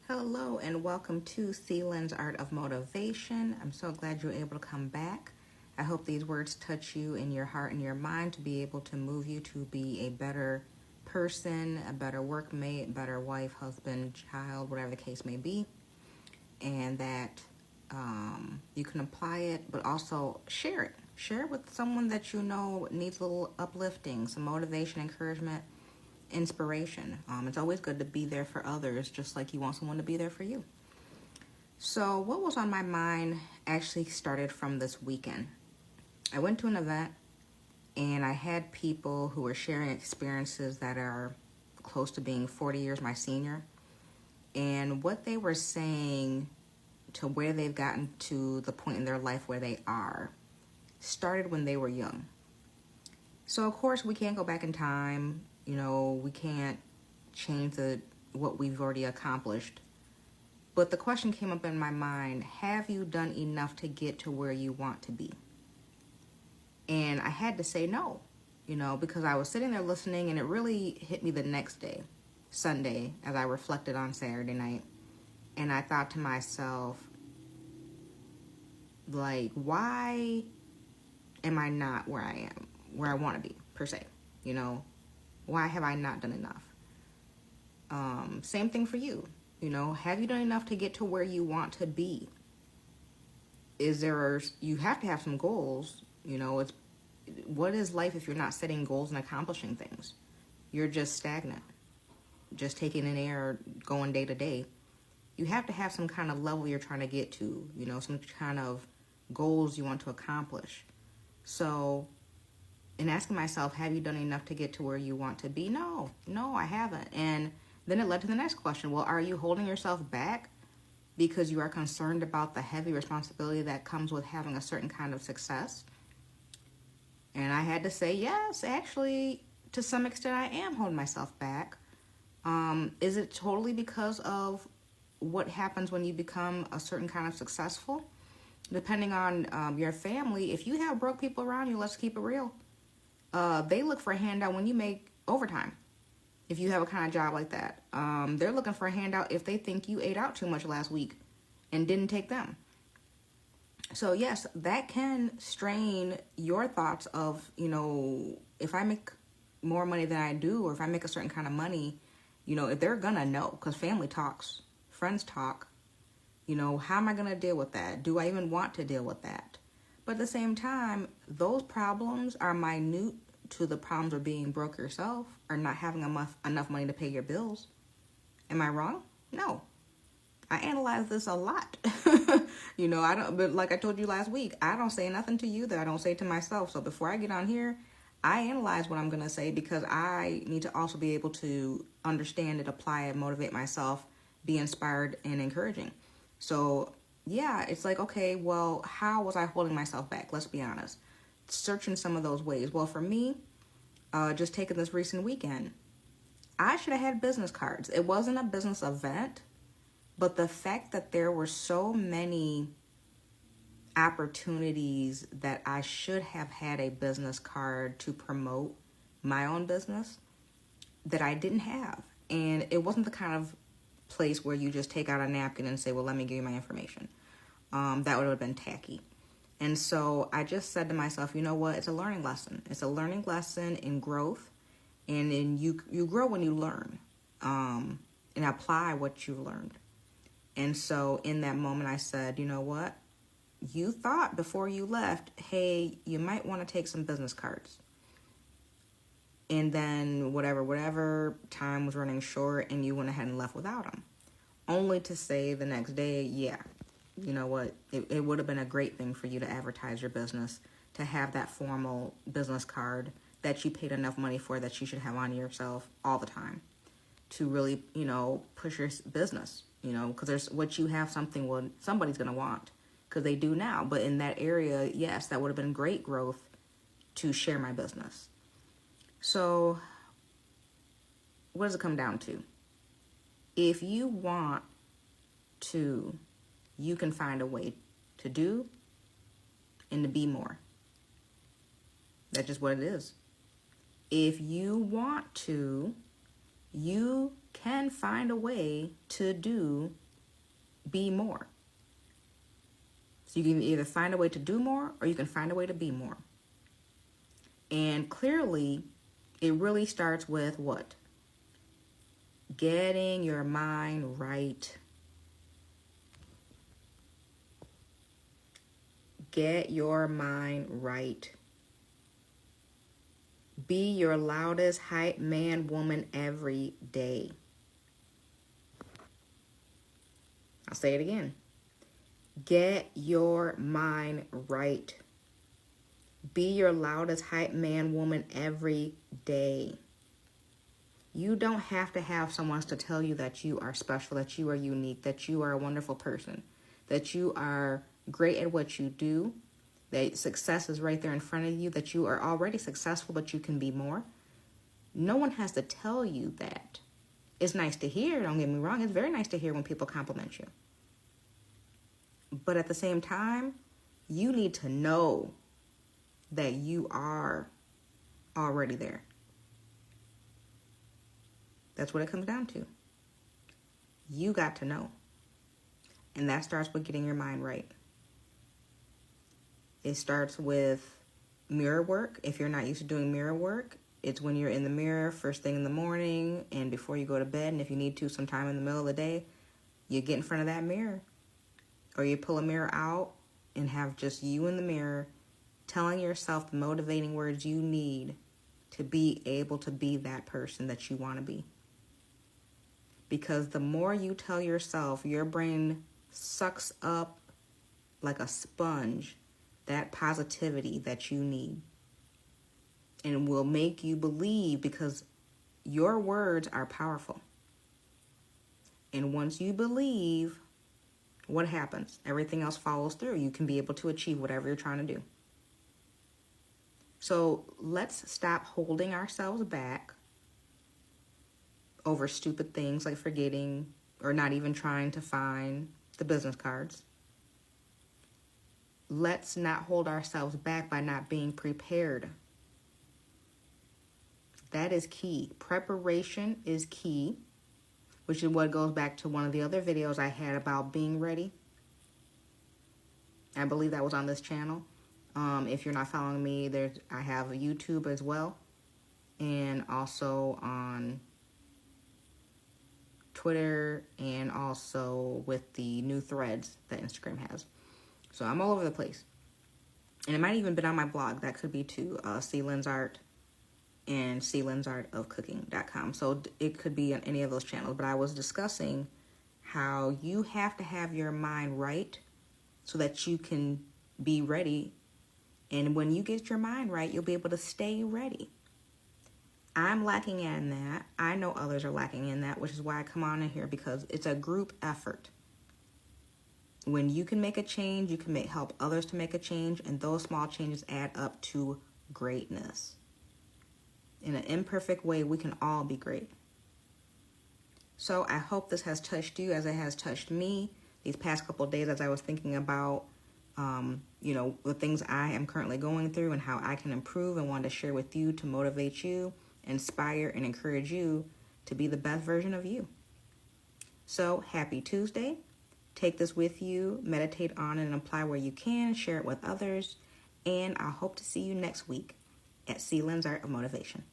Hello and welcome to Ceelin's Art of Motivation. I'm so glad you're able to come back. I hope these words touch you in your heart and your mind to be able to move you to be a better person, a better workmate, better wife, husband, child, whatever the case may be. And that you can apply it, but also share it. Share it with someone that you know needs a little uplifting, some motivation, encouragement, inspiration. It's always good to be there for others, just like you want someone to be there for you. So, what was on my mind actually started from this weekend. I went to an event and I had people who were sharing experiences that are close to being 40 years my senior. And what they were saying to where they've gotten to the point in their life where they are started when they were young. So, of course, we can't go back in time. We can't change what we've already accomplished. But the question came up in my mind, have you done enough to get to where you want to be? And I had to say no, because I was sitting there listening, and it really hit me the next day, Sunday, as I reflected on Saturday night. And I thought to myself, like, why am I not where I am, where I want to be, per se? Why have I not done enough? Same thing for you. Have you done enough to get to where you want to be? You have to have some goals. What is life if you're not setting goals and accomplishing things? You're just stagnant, just taking in air, going day to day. You have to have some kind of level you're trying to get to, some kind of goals you want to accomplish. So, in asking myself, have you done enough to get to where you want to be? No, I haven't. And then it led to the next question. Well, are you holding yourself back because you are concerned about the heavy responsibility that comes with having a certain kind of success? And I had to say, yes, actually, to some extent, I am holding myself back. Is it totally because of what happens when you become a certain kind of successful? Depending on your family, if you have broke people around you, let's keep it real. They look for a handout when you make overtime. If you have a kind of job like that, they're looking for a handout if they think you ate out too much last week and didn't take them. So yes, that can strain your thoughts of, if I make more money than I do, or if I make a certain kind of money, if they're gonna know, because family talks, friends talk, how am I gonna deal with that? Do I even want to deal with that? But at the same time, those problems are minute to the problems of being broke yourself or not having enough money to pay your bills. Am I wrong? No. I analyze this a lot. But like I told you last week, I don't say nothing to you that I don't say to myself. So before I get on here, I analyze what I'm going to say because I need to also be able to understand it, apply it, motivate myself, be inspired and encouraging. So yeah, it's like, okay, well, how was I holding myself back? Let's be honest. Searching some of those ways. Well, for me, just taking this recent weekend, I should have had business cards. It wasn't a business event, but the fact that there were so many opportunities that I should have had a business card to promote my own business that I didn't have. And it wasn't the kind of place where you just take out a napkin and say, well, let me give you my information. That would have been tacky. And so I just said to myself, you know what? It's a learning lesson. It's a learning lesson in growth. And in you grow when you learn, and apply what you've learned. And so in that moment, I said, you know what? You thought before you left, hey, you might want to take some business cards. And then whatever time was running short, and you went ahead and left without them. Only to say the next day, yeah, you know what? It would have been a great thing for you to advertise your business, to have that formal business card that you paid enough money for that you should have on yourself all the time to really, push your business, because there's what you have something somebody's going to want because they do now. But in that area, yes, that would have been great growth to share my business. So what does it come down to? If you want to, you can find a way to do and to be more. That's just what it is. If you want to, you can find a way to be more. So you can either find a way to do more or you can find a way to be more. And clearly, it really starts with what? Getting your mind right. Get your mind right. Be your loudest hype man, woman every day. I'll say it again. Get your mind right. Be your loudest hype man, woman every day. You don't have to have someone to tell you that you are special, that you are unique, that you are a wonderful person, that you are great at what you do, that success is right there in front of you, that you are already successful, but you can be more. No one has to tell you that. It's nice to hear, don't get me wrong. It's very nice to hear when people compliment you. But at the same time, you need to know that you are already there. That's what it comes down to. You got to know. And that starts with getting your mind right. It starts with mirror work. If you're not used to doing mirror work, it's when you're in the mirror first thing in the morning and before you go to bed. And if you need to sometime in the middle of the day, you get in front of that mirror. Or you pull a mirror out and have just you in the mirror telling yourself the motivating words you need to be able to be that person that you want to be. Because the more you tell yourself, your brain sucks up like a sponge that positivity that you need. And will make you believe, because your words are powerful. And once you believe, what happens? Everything else follows through. You can be able to achieve whatever you're trying to do. So let's stop holding ourselves back over stupid things like forgetting or not even trying to find the business cards. Let's not hold ourselves back by not being prepared. That is key. Preparation is key, which is what goes back to one of the other videos I had about being ready. I believe that was on this channel. If you're not following me, I have a YouTube as well, and also on Twitter, and also with the new threads that Instagram has. So I'm all over the place. And it might even been on my blog. That could be too. C. Lynn's Art and clynsartofcooking.com. So it could be on any of those channels. But I was discussing how you have to have your mind right so that you can be ready. And when you get your mind right, you'll be able to stay ready. I'm lacking in that. I know others are lacking in that, which is why I come on in here, because it's a group effort. When you can make a change, you can help others to make a change, and those small changes add up to greatness. In an imperfect way, we can all be great. So I hope this has touched you as it has touched me these past couple of days as I was thinking about, the things I am currently going through and how I can improve, and wanted to share with you to motivate you, inspire, and encourage you to be the best version of you. So happy Tuesday. Take this with you, meditate on it, and apply where you can, share it with others, and I hope to see you next week at C. Lynn's Art of Motivation.